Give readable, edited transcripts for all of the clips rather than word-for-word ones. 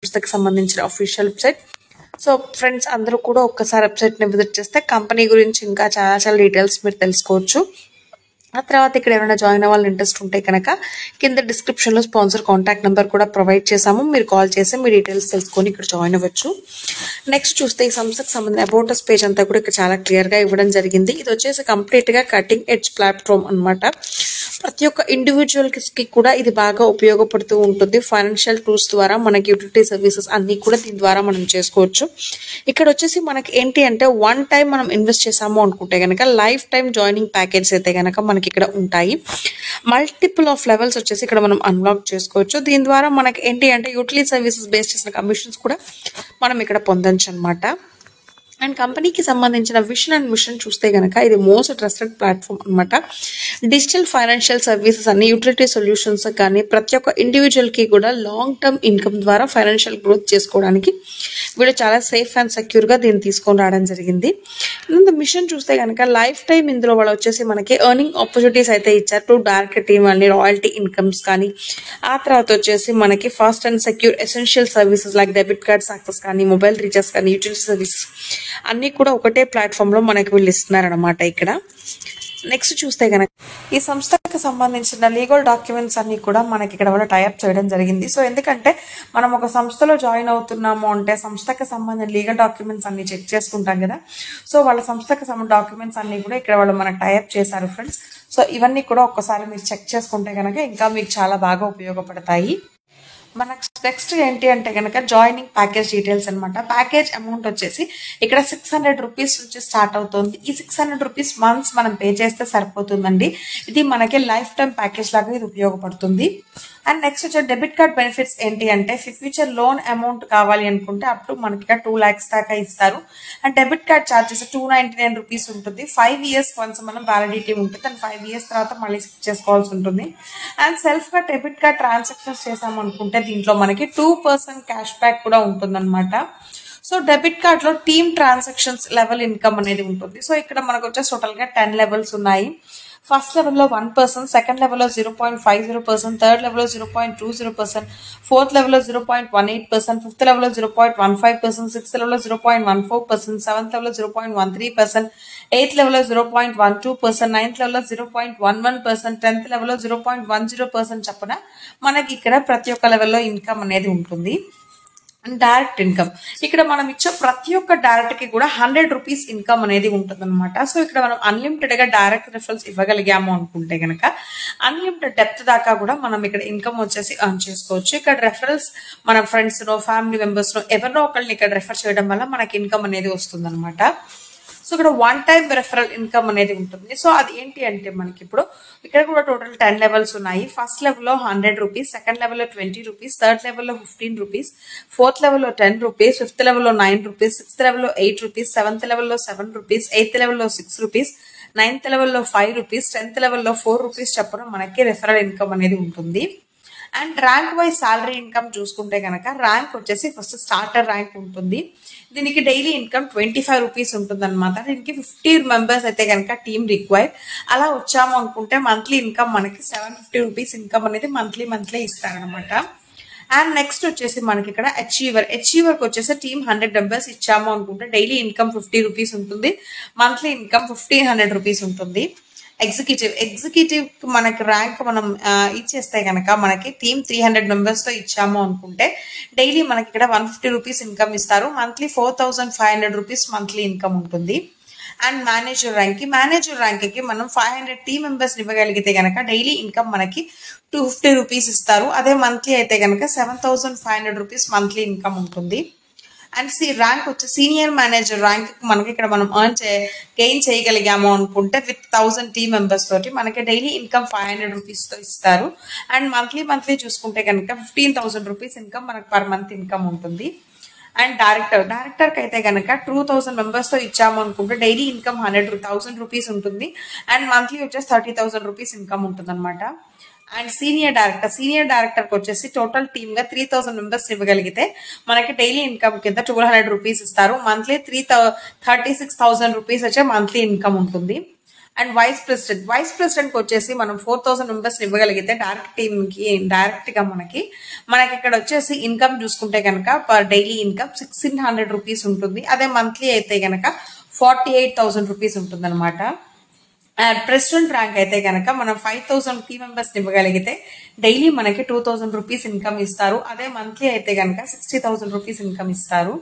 సంస్థకి సంబంధించిన official website. So friends అందరూ కూడా ఒక్కసారి వెబ్సైట్ని విజిట్ చేస్తే కంపెనీ గురించి ఇంకా చాలా చాలా డీటెయిల్స్ మీరు తెలుసుకోవచ్చు. ఆ తర్వాత ఇక్కడ ఎవరైనా జాయిన్ అవ్వాలని ఇంట్రెస్ట్ ఉంటే కనుక కింద డిస్క్రిప్షన్లో స్పాన్సర్ కాంటాక్ట్ నెంబర్ కూడా ప్రొవైడ్ చేసాము. మీరు కాల్ చేసి మీ డీటెయిల్స్ తెలుసుకొని ఇక్కడ జాయిన్ అవ్వచ్చు. నెక్స్ట్ చూస్తే ఈ సంస్థకు సంబంధించిన అబౌట్ అస్ పేజ్ అంతా కూడా ఇక్కడ చాలా క్లియర్గా ఇవ్వడం జరిగింది. ఇది వచ్చేసి కంప్లీట్గా కటింగ్ ఎడ్జ్ ప్లాట్ఫామ్ అనమాట. ప్రతి ఒక్క ఇండివిజువల్స్కి కూడా ఇది బాగా ఉపయోగపడుతూ ఉంటుంది. ఫైనాన్షియల్ టూల్స్ ద్వారా మనకి యూటిలిటీ సర్వీసెస్ అన్నీ కూడా దీని ద్వారా మనం చేసుకోవచ్చు. ఇక్కడ వచ్చేసి మనకి ఏంటి అంటే వన్ టైం మనం ఇన్వెస్ట్ చేసాము అనుకుంటే కనుక లైఫ్ టైం జాయినింగ్ ప్యాకేజ్ అయితే కనుక మనకి ఇక్కడ ఉంటాయి. మల్టిపుల్ ఆఫ్ లెవెల్స్ వచ్చేసి ఇక్కడ మనం అన్లాక్ చేసుకోవచ్చు. దీని ద్వారా మనకి ఏంటి అంటే యూటిలిటీ సర్వీసెస్ బేస్ చేసిన కమిషన్స్ కూడా మనం ఇక్కడ పొందొచ్చు అనమాట. అండ్ కంపెనీకి సంబంధించిన విషన్ అండ్ మిషన్ చూస్తే కనుక ఇది మోస్ట్ ట్రస్టెడ్ ప్లాట్ఫామ్ అనమాట. డిజిటల్ ఫైనాన్షియల్ సర్వీసెస్ అన్ని యూటిలిటీ సొల్యూషన్స్ కానీ ప్రతి ఒక్క ఇండివిజువల్కి కూడా లాంగ్ టర్మ్ ఇన్కమ్ ద్వారా ఫైనాన్షియల్ గ్రోత్ చేసుకోవడానికి వీళ్ళు చాలా సేఫ్ అండ్ సెక్యూర్గా దీన్ని తీసుకొని రావడం జరిగింది. మిషన్ చూస్తే కనుక లైఫ్ టైం ఇందులో వాళ్ళు వచ్చేసి మనకి ఎర్నింగ్ ఆపర్చునిటీస్ అయితే ఇచ్చారు. టు డైరెక్ట్ టీమ్ అని రాయల్టీ ఇన్కమ్స్ కానీ ఆ తర్వాత వచ్చేసి మనకి fast and secure essential services like debit cards access కానీ మొబైల్ రీఛార్జ్ కానీ యూటిలిటీ సర్వీసెస్ అన్నీ కూడా ఒకటే ప్లాట్ఫామ్లో మనకి వీళ్ళు ఇస్తున్నారనమాట. ఇక్కడ నెక్స్ట్ చూస్తే కనుక ఈ సంస్థకు సంబంధించిన లీగల్ డాక్యుమెంట్స్ అన్ని కూడా మనకి ఇక్కడ వాళ్ళు టైప్ చేయడం జరిగింది. సో ఎందుకంటే మనం ఒక సంస్థలో జాయిన్ అవుతున్నాము అంటే సంస్థకు సంబంధించిన లీగల్ డాక్యుమెంట్స్ అన్ని చెక్ చేసుకుంటాం కదా. సో వాళ్ళ సంస్థకు సంబంధించిన డాక్యుమెంట్స్ అన్ని కూడా ఇక్కడ వాళ్ళు మనకు టైప్ చేశారు ఫ్రెండ్స్. సో ఇవన్నీ కూడా ఒక్కసారి మీరు చెక్ చేసుకుంటే కనుక ఇంకా మీకు చాలా బాగా ఉపయోగపడతాయి. మనకు నెక్స్ట్ ఏంటి అంటే కనుక జాయినింగ్ ప్యాకేజ్ డీటెయిల్స్ అనమాట. ప్యాకేజ్ అమౌంట్ వచ్చేసి ఇక్కడ 600 రూపీస్ నుంచి స్టార్ట్ అవుతుంది. ఈ 600 రూపీస్ మంత్స్ మనం పే చేస్తే సరిపోతుందండి. ఇది మనకి లైఫ్ టైం ప్యాకేజ్ లాగా ఇది ఉపయోగపడుతుంది. అండ్ నెక్స్ట్ వచ్చే డెబిట్ కార్డ్ బెనిఫిట్స్ ఏంటి అంటే ఫ్యూచర్ లోన్ అమౌంట్ కావాలి అనుకుంటే అప్ టు మనకి 2 lakhs దాకా ఇస్తారు. And debit card charges 299 rupees ఉంటుంది. 5 years వన్స్ మనం వ్యాలిడిటీ ఉంటుంది. అండ్ 5 years తర్వాత మళ్ళీ స్విచ్ చేసుకోవాల్సి ఉంటుంది. అండ్ సెల్ఫ్ గా డెబిట్ కార్డ్ ట్రాన్సాక్షన్స్ చేసాం అనుకుంటే దీంట్లో మనకి 2% క్యాష్ బ్యాక్ కూడా ఉంటుంది అనమాట. సో డెబిట్ కార్డ్ లో టీమ్ ట్రాన్సాక్షన్స్ లెవెల్ ఇన్కమ్ అనేది ఉంటుంది. సో ఇక్కడ మనకు వచ్చేసి టోటల్ గా 10 levels ఉన్నాయి. ఫస్ట్ లెవెల్లో 1%, సెకండ్ లెవెల్లో 0.50%, థర్డ్ లెవెల్లో 0.20%, ఫోర్త్ లెవెల్లో 0.18%, ఫిఫ్త్ లెవెల్లో 0.15%, సిక్స్త్ లెవెల్లో 0.14%, సెవెంత్ లెవెల్లో 0.13%, ఎయిత్ లెవెల్లో 0.12%, నైన్త్ లెవెల్లో 0.11%, 10th లెవెల్లో 0.10% చొప్పున మనకి ఇక్కడ ప్రతి ఒక్క లెవెల్లో ఇన్కమ్ అనేది ఉంటుంది. డైరెక్ట్ ఇన్కమ్ ఇక్కడ మనం ఇచ్చే ప్రతి ఒక్క డైరెక్ట్ కి కూడా 100 రూపీస్ ఇన్కమ్ అనేది ఉంటుంది అనమాట. సో ఇక్కడ మనం అన్లిమిటెడ్ గా డైరెక్ట్ రిఫరల్స్ ఇవ్వగలిగాము అనుకుంటే కనుక అన్లిమిటెడ్ డెప్త్ దాకా కూడా మనం ఇక్కడ ఇన్కమ్ వచ్చేసి ఎర్న్ చేసుకోవచ్చు. ఇక్కడ రెఫరల్స్ మన ఫ్రెండ్స్ నో ఫ్యామిలీ మెంబర్స్ నో ఎవరినో ఒకరిని ఇక్కడ రెఫర్ చేయడం వల్ల మనకి ఇన్కమ్ అనేది వస్తుంది అనమాట. సో ఇక్కడ వన్ టైం రెఫరల్ ఇన్కమ్ అనేది ఉంటుంది. సో అది ఏంటి అంటే మనకి ఇప్పుడు ఇక్కడ కూడా టోటల్ 10 levels ఉన్నాయి. ఫస్ట్ లెవెల్లో 100 రూపీస్, సెకండ్ లెవెల్లో 20 రూపీస్, థర్డ్ లెవెల్లో 15 రూపీస్, ఫోర్త్ లెవెల్లో 10 రూపీస్, ఫిఫ్త్ లెవెల్లో 9 రూపీస్, సిక్స్త్ లెవెల్లో 8 రూపీస్, సెవెంత్ లెవెల్లో 7 రూపీస్, ఎయిత్ లెవెల్లో 6 రూపీస్, నైన్త్ లెవెల్లో 5 రూపీస్, 10th లెవెల్లో 4 రూపీస్ చొప్పున మనకి రెఫరల్ ఇన్కమ్ అనేది ఉంటుంది. And rank wise salary income చూసుకుంటే కనుక ర్యాంక్ వచ్చేసి ఫస్ట్ స్టార్టర్ ర్యాంక్ ఉంటుంది. దీనికి డైలీ ఇన్కమ్ 25 రూపీస్ ఉంటుంది అనమాట. దీనికి 50 members అయితే కనుక టీమ్ రిక్వైర్డ్. అలా వచ్చాము అనుకుంటే మంత్లీ ఇన్కమ్ మనకి 750 రూపీస్ ఇన్కమ్ అనేది మంత్లీ ఇస్తారనమాట. అండ్ నెక్స్ట్ వచ్చేసి మనకి ఇక్కడ అచీవర్కి వచ్చేసి టీమ్ 100 members ఇచ్చాము అనుకుంటే డైలీ ఇన్కమ్ 50 రూపీస్ ఉంటుంది. మంత్లీ ఇన్కమ్ 1500 రూపీస్ ఉంటుంది. ఎగ్జిక్యూటివ్ మనకి ర్యాంక్ మనం ఇచ్చేస్తే కనుక మనకి టీమ్ 300 members తో ఇచ్చాము అనుకుంటే డైలీ మనకి ఇక్కడ 150 రూపీస్ ఇన్కమ్ ఇస్తారు. మంత్లీ 4500 రూపీస్ మంత్లీ ఇన్కమ్ ఉంటుంది. అండ్ మేనేజర్ ర్యాంక్ కి మనం 500 టీమ్ మెంబర్స్ ఇవ్వగలిగితే కనుక డైలీ ఇన్కమ్ మనకి 250 రూపీస్ ఇస్తారు. అదే మంత్లీ అయితే కనుక 7500 రూపీస్ మంత్లీ ఇన్కమ్ ఉంటుంది. అండ్ ర్యాంక్ వచ్చి సీనియర్ మేనేజర్ ర్యాంక్ మనకి ఇక్కడ మనం గెయిన్ చేయగలిగాము అనుకుంటే విత్ 1000 టీమ్ మెంబర్స్ తోటి మనకి డైలీ ఇన్కమ్ 500 రూపీస్ తో ఇస్తారు. అండ్ మంత్లీ చూసుకుంటే కనుక 15,000 రూపీస్ ఇన్కమ్ మనకు పర్ మంత్ ఇన్కమ్ ఉంటుంది. అండ్ డైరెక్టర్ కి అయితే కనుక 2000 members తో ఇచ్చాము అనుకుంటే డైలీ ఇన్కమ్ 100,000 రూపీస్ ఉంటుంది. అండ్ మంత్లీ వచ్చేసి 30,000 రూపీస్ ఇన్కమ్ ఉంటుంది అనమాట. అండ్ సీనియర్ డైరెక్టర్ కి వచ్చేసి టోటల్ టీమ్ గా 3000 members ఇవ్వగలిగితే మనకి డైలీ ఇన్కమ్ కింద 1200 రూపీస్ ఇస్తారు. మంత్లీ 36,000 రూపీస్ వచ్చే మంత్లీ ఇన్కమ్ ఉంటుంది. అండ్ వైస్ ప్రెసిడెంట్ కి వచ్చేసి మనం 4000 మెంబర్స్ ఇవ్వగలిగితే డైరెక్ట్ టీమ్ కి డైరెక్ట్ గా మనకి ఇక్కడ వచ్చేసి ఇన్కమ్ చూసుకుంటే కనుక పర్ డైలీ ఇన్కమ్ 1600 రూపీస్ ఉంటుంది. అదే మంత్లీ అయితే కనుక 48,000 రూపీస్ ఉంటుంది అనమాట. ప్రెసిడెంట్ ర్యాంక్ అయితే కనుక మనం 5000 టీమ్ మెంబర్స్ ఇవ్వగలిగితే డైలీ మనకి 2000 రూపీస్ ఇన్కమ్ ఇస్తారు. అదే మంత్లీ అయితే కనుక 60,000 రూపీస్ ఇన్కమ్ ఇస్తారు.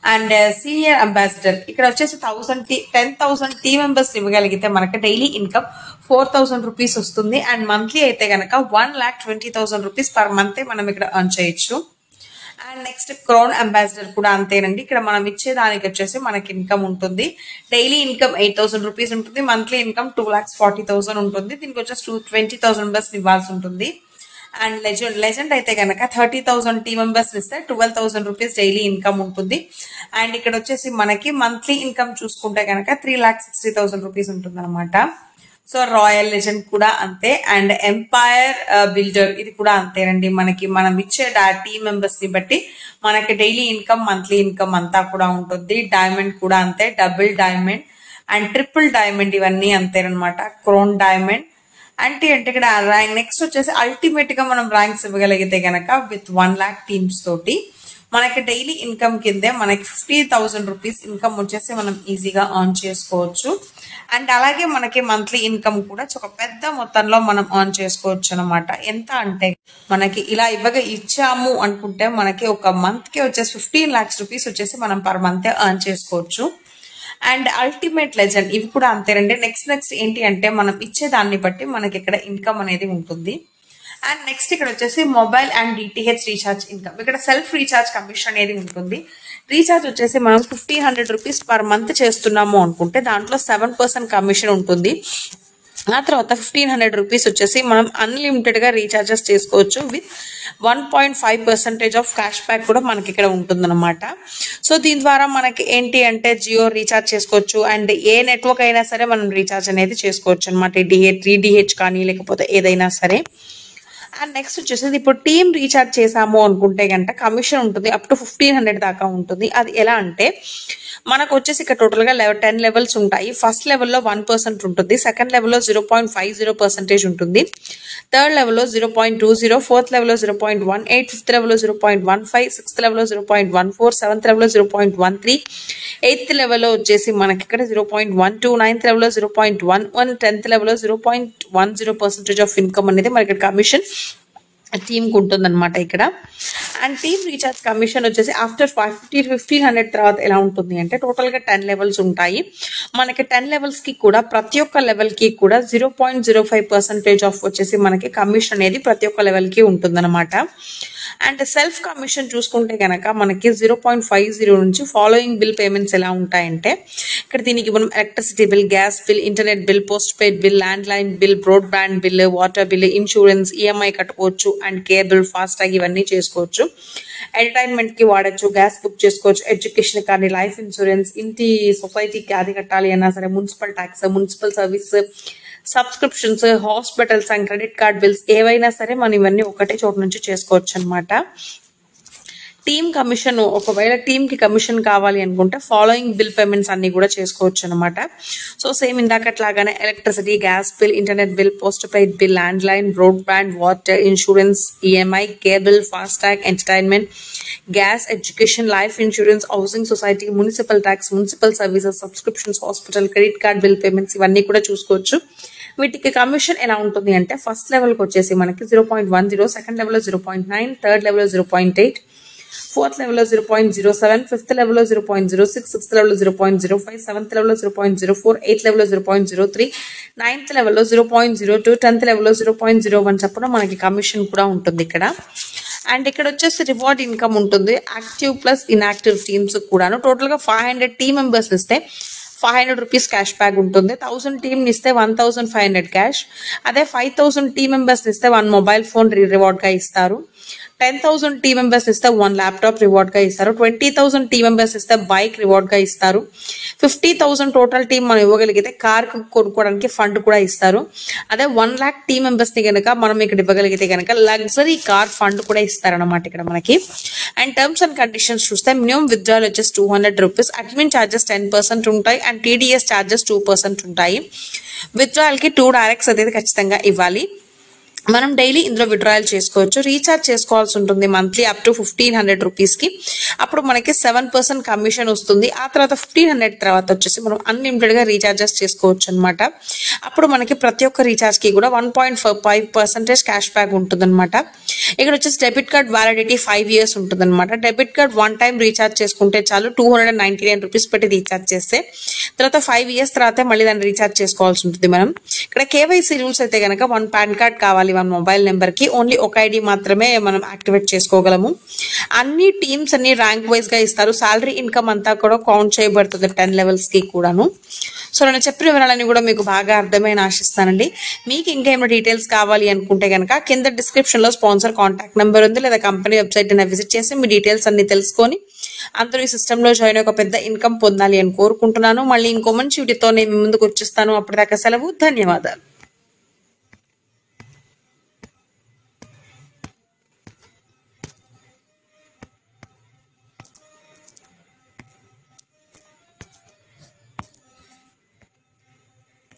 అండ్ సీనియర్ అంబాసిడర్ ఇక్కడ వచ్చేసి 10,000 టీమ్ మెంబర్స్ ఇవ్వగలిగితే మనకి డైలీ ఇన్కమ్ 4,000 రూపీస్ వస్తుంది. అండ్ మంత్లీ అయితే కనుక 1,20,000 రూపీస్ పర్ మంత్ మనం ఇక్కడ ఎర్న్ చేయొచ్చు. అండ్ నెక్స్ట్ క్రౌన్ అంబాసిడర్ కూడా అంతేనండి. ఇక్కడ మనం ఇచ్చే దానికి వచ్చేసి మనకి ఇన్కమ్ ఉంటుంది. డైలీ ఇన్కమ్ 8,000 రూపీస్ ఉంటుంది. మంత్లీ ఇన్కమ్ 2,40,000 ఉంటుంది. దీనికి వచ్చేసి 20,000 మెంబర్స్ ఇవ్వాల్సి ఉంటుంది. అండ్ లెజెండ్ అయితే కనుక 30,000 టీ మెంబర్స్ ఇస్తే 12,000 రూపీస్ డైలీ ఇన్కమ్ ఉంటుంది. అండ్ ఇక్కడ వచ్చేసి మనకి మంత్లీ ఇన్కమ్ చూసుకుంటే కనుక 3,60,000 రూపీస్ ఉంటుంది అనమాట. సో రాయల్ లెజెండ్ కూడా అంతే. అండ్ ఎంపైర్ బిల్డర్ ఇది కూడా అంతేనండి. మనం ఇచ్చే టీమ్ మెంబర్స్ ని బట్టి మనకి డైలీ ఇన్కమ్ మంత్లీ ఇన్కమ్ అంతా కూడా ఉంటుంది. డైమండ్ కూడా అంతే, double diamond and triple diamond ఇవన్నీ అంతేనమాట. క్రోన్ డైమండ్ అంటే ఇక్కడ ర్యాంక్ నెక్స్ట్ వచ్చేసి అల్టిమేట్ గా మనం ర్యాంక్స్ ఇవ్వగలిగితే గనక విత్ 1 lakh టీమ్స్ తోటి మనకి డైలీ ఇన్కమ్ కిందే మనకి 50,000 రూపీస్ ఇన్కమ్ వచ్చేసి మనం ఈజీగా ఎర్న్ చేసుకోవచ్చు. అండ్ అలాగే మనకి మంత్లీ ఇన్కమ్ కూడా ఒక పెద్ద మొత్తంలో మనం ఎర్న్ చేసుకోవచ్చు అనమాట. ఎంత అంటే మనకి ఇలా ఇచ్చాము అనుకుంటే మనకి ఒక మంత్ కి వచ్చేసి 15 lakhs రూపీస్ వచ్చేసి మనం పర్ మంత్ ఎర్న్ చేసుకోవచ్చు. అండ్ అల్టిమేట్ లెజెండ్ ఇవి కూడా అంతేనండి. నెక్స్ట్ ఏంటి అంటే మనం ఇచ్చే దాన్ని బట్టి మనకి ఇక్కడ ఇన్కమ్ అనేది ఉంటుంది. అండ్ నెక్స్ట్ ఇక్కడ వచ్చేసి mobile and DTH recharge income. ఇక్కడ సెల్ఫ్ రీఛార్జ్ కమిషన్ అనేది ఉంటుంది. రీఛార్జ్ వచ్చేసి మనం 1,500 రూపీస్ పర్ మంత్ చేస్తున్నాము అనుకుంటే దాంట్లో 7% కమిషన్ ఉంటుంది. ఆ తర్వాత 1,500 రూపీస్ వచ్చేసి మనం అన్లిమిటెడ్ గా రీఛార్జెస్ చేసుకోవచ్చు విత్ 1.5% ఆఫ్ క్యాష్ బ్యాక్ కూడా మనకి ఇక్కడ ఉంటుందన్నమాట. సో దీని ద్వారా మనకి ఏంటి అంటే జియో రీఛార్జ్ చేసుకోవచ్చు. అండ్ ఏ నెట్వర్క్ అయినా సరే మనం రీఛార్జ్ అనేది చేసుకోవచ్చు అనమాట. 3DH కానీ లేకపోతే ఏదైనా సరే. అండ్ నెక్స్ట్ వచ్చేసి ఇప్పుడు టీమ్ రీఛార్జ్ చేసాము అనుకుంటే గంట కమిషన్ ఉంటుంది అప్ టు 1,500 దాకా ఉంటుంది. అది ఎలా అంటే మనకు వచ్చేసి ఇక్కడ టోటల్ గా 10 లెవెల్స్ ఉంటాయి. ఫస్ట్ లెవెల్లో 1% ఉంటుంది, సెకండ్ లెవెల్లో 0.50% ఉంటుంది, థర్డ్ లెవెల్లో 0.20, ఫోర్త్ లెవెల్లో 0.18, ఫిఫ్త్ లెవెల్లో 0.15, సిక్స్త్ లెవెల్లో 0.14, సెవెంత్ లెవెల్లో 0.13, ఎయిత్ లెవెల్లో వచ్చేసి మనకి ఇక్కడ 0.12, నైన్త్ లెవెల్లో 0.11, 10th లెవెల్లో 0.10% ఆఫ్ ఇన్కమ్ అనేది మనకి ఇక్కడ కమిషన్ టీమ్ కు ఉంటుంది అనమాట ఇక్కడ. అండ్ టీమ్ రీఛార్జ్ కమిషన్ వచ్చేసి ఆఫ్టర్ 1,500 తర్వాత ఎలా ఉంటుంది అంటే టోటల్ గా 10 లెవెల్స్ ఉంటాయి. మనకి 10 లెవెల్స్ కి కూడా ప్రతి ఒక్క లెవెల్ కి కూడా 0.05% ఆఫ్ వచ్చేసి మనకి కమిషన్ అనేది ప్రతి ఒక్క లెవెల్ కి ఉంటుంది అనమాట. అండ్ సెల్ఫ్ కమిషన్ చూసుకుంటే కనుక మనకి 0.50 నుంచి ఫాలోయింగ్ బిల్ పేమెంట్స్ ఎలా ఉంటాయంటే ఇక్కడ దీనికి మనం electricity bill, gas bill, internet bill, postpaid bill, land line bill, broadband bill, water bill, insurance, EMI కట్టుకోవచ్చు. అండ్ కేబుల్, ఫాస్టాగ్ ఇవన్నీ చేసుకోవచ్చు. ఎంటర్టైన్మెంట్ కి వాడచ్చు, గ్యాస్ బుక్ చేసుకోవచ్చు, ఎడ్యుకేషన్ కానీ, లైఫ్ ఇన్సూరెన్స్, ఇంటి సొసైటీకి అది కట్టాలి అన్నా సరే, municipal tax, municipal service, subscriptions, hospitals and credit card bills ఏవైనా సరే మనం ఇవన్నీ ఒకటే చోటు నుంచి చేసుకోవచ్చు అనమాట. టీమ్ కమిషన్ ఒకవేళ టీమ్ కి కమిషన్ కావాలి అనుకుంటే ఫాలోయింగ్ బిల్ పేమెంట్స్ అన్ని కూడా చేసుకోవచ్చు అనమాట. సో సేమ్ ఇందాకట్లాగానే electricity, gas bill, internet bill, postpaid bill, landline, broadband, water, insurance, EMI, cable, FASTag, entertainment, gas, education, life insurance, housing society, municipal tax, municipal services, subscriptions, hospital, credit card bill payments ఇవన్నీ కూడా చూసుకోవచ్చు. వీటికి commission ఎలా ఉంటుంది అంటే first level కి వచ్చేసి మనకి 0.10, సెకండ్ లెవెల్లో 0.9, థర్డ్ లెవెల్లో 0.8, ఫోర్త్ లెవెల్లో 0.07, ఫిఫ్త్ లెవెల్లో 0.06, సిక్స్త్ లెవెల్లో 0.05, సెవెంత్ లెవెల్లో 0.04, ఎయిత్ లెవెల్లో 0.03, నైన్త్ లెవెల్లో 0.02, 10th లెవెల్లో 0.01 చొప్పున మనకి కమిషన్ కూడా ఉంటుంది ఇక్కడ. అండ్ ఇక్కడ వచ్చేసి రివార్డ్ ఇన్కమ్ ఉంటుంది యాక్టివ్ ప్లస్ ఇన్యాక్టివ్ టీమ్స్ కూడాను. టోటల్ గా 500 టీమ్ మెంబర్స్ ఇస్తే 500 రూపీస్ క్యాష్ బ్యాక్ ఉంటుంది. 1000 టీమ్ ఇస్తే 1,500 క్యాష్. అదే 5,000 టీమ్ మెంబర్స్ ఇస్తే 1 మొబైల్ ఫోన్ రివార్డ్ గా ఇస్తారు. 10,000 టీమ్ మెంబర్స్ ఇస్తే 1 ల్యాప్టాప్ రివార్డ్ గా ఇస్తారు. 20,000 టీమ్ మెంబర్స్ ఇస్తే బైక్ రివార్డ్ గా ఇస్తారు. 50,000 టోటల్ టీమ్ మనం ఇవ్వగలిగితే కార్ కొనుక్కోవడానికి ఫండ్ కూడా ఇస్తారు. అదే 1 lakh టీమ్ మెంబర్స్ ని కనుక మనం ఇక్కడ ఇవ్వగలిగితే కనుక లగ్జరీ కార్ ఫండ్ కూడా ఇస్తారనమాట ఇక్కడ మనకి. అండ్ టర్మ్స్ అండ్ కండిషన్స్ చూస్తే మినిమం విత్డ్రాల్ వచ్చేసి 200 రూపీస్, అడ్మిన్ ఛార్జెస్ 10% ఉంటాయి అండ్ TDS ఛార్జెస్ 2% ఉంటాయి. విత్డ్రాల్ కి 2 డైరెక్ట్స్ అనేది ఖచ్చితంగా ఇవ్వాలి. మనం డైలీ ఇందులో విత్డ్రాయల్ చేసుకోవచ్చు. రీఛార్జ్ చేసుకోవాల్సి ఉంటుంది మంత్లీ అప్ టు 1,500 రూపీస్ కి. అప్పుడు మనకి 7% కమిషన్ వస్తుంది. ఆ తర్వాత 1,500 తర్వాత వచ్చేసి మనం అన్లిమిటెడ్ గా రీఛార్జెస్ చేసుకోవచ్చు అనమాట. అప్పుడు మనకి ప్రతి ఒక్క రీఛార్జ్ కి కూడా 1.5% క్యాష్ బ్యాక్ ఉంటుంది అనమాట. ఇక్కడ వచ్చేసి డెబిట్ కార్డ్ వ్యాలిడిటీ 5 years ఉంటుంది అనమాట. డెబిట్ కార్డ్ 1 time రీఛార్జ్ చేసుకుంటే చాలు, 299 రూపీస్ పెట్టి రీఛార్జ్ చేస్తే తర్వాత 5 years తర్వాత మళ్ళీ దాన్ని రీఛార్జ్ చేసుకోవాల్సి ఉంటుంది మనం. ఇక్కడ KYC రూల్స్ అయితే కనుక 1 PAN కార్డ్ కావాలి, 1 మొబైల్ నెంబర్ కి, ఓన్లీ ఒక ఐడి మాత్రమే మనం యాక్టివేట్ చేసుకోగలము. అన్ని టీమ్స్ అన్ని ర్యాంక్ వైజ్ గా ఇస్తారు. సాలరీ ఇన్కమ్ అంతా కూడా కౌంట్ చేయబడుతుంది 10 levels కి కూడాను. సో నేను చెప్పిన వివరాలన్నీ కూడా మీకు బాగా అర్థమైన ఆశిస్తానండి. మీకు ఇంకా ఏమైనా డీటెయిల్స్ కావాలి అనుకుంటే కనుక కింద డిస్క్రిప్షన్ లో స్పాన్సర్ కాంటాక్ట్ నెంబర్ ఉంది, లేదా కంపెనీ వెబ్సైట్ విజిట్ చేసి మీ డీటెయిల్స్ అన్ని తెలుసుకొని అందరూ ఈ సిస్టమ్ లో జాయిన్ ఒక పెద్ద ఇన్కమ్ పొందాలి అని కోరుకుంటున్నాను. మళ్ళీ ఇంకో మంచి వీడియోతో నేను ముందుకు వచ్చేస్తాను. అప్పటిదాకా సెలవు, ధన్యవాదాలు.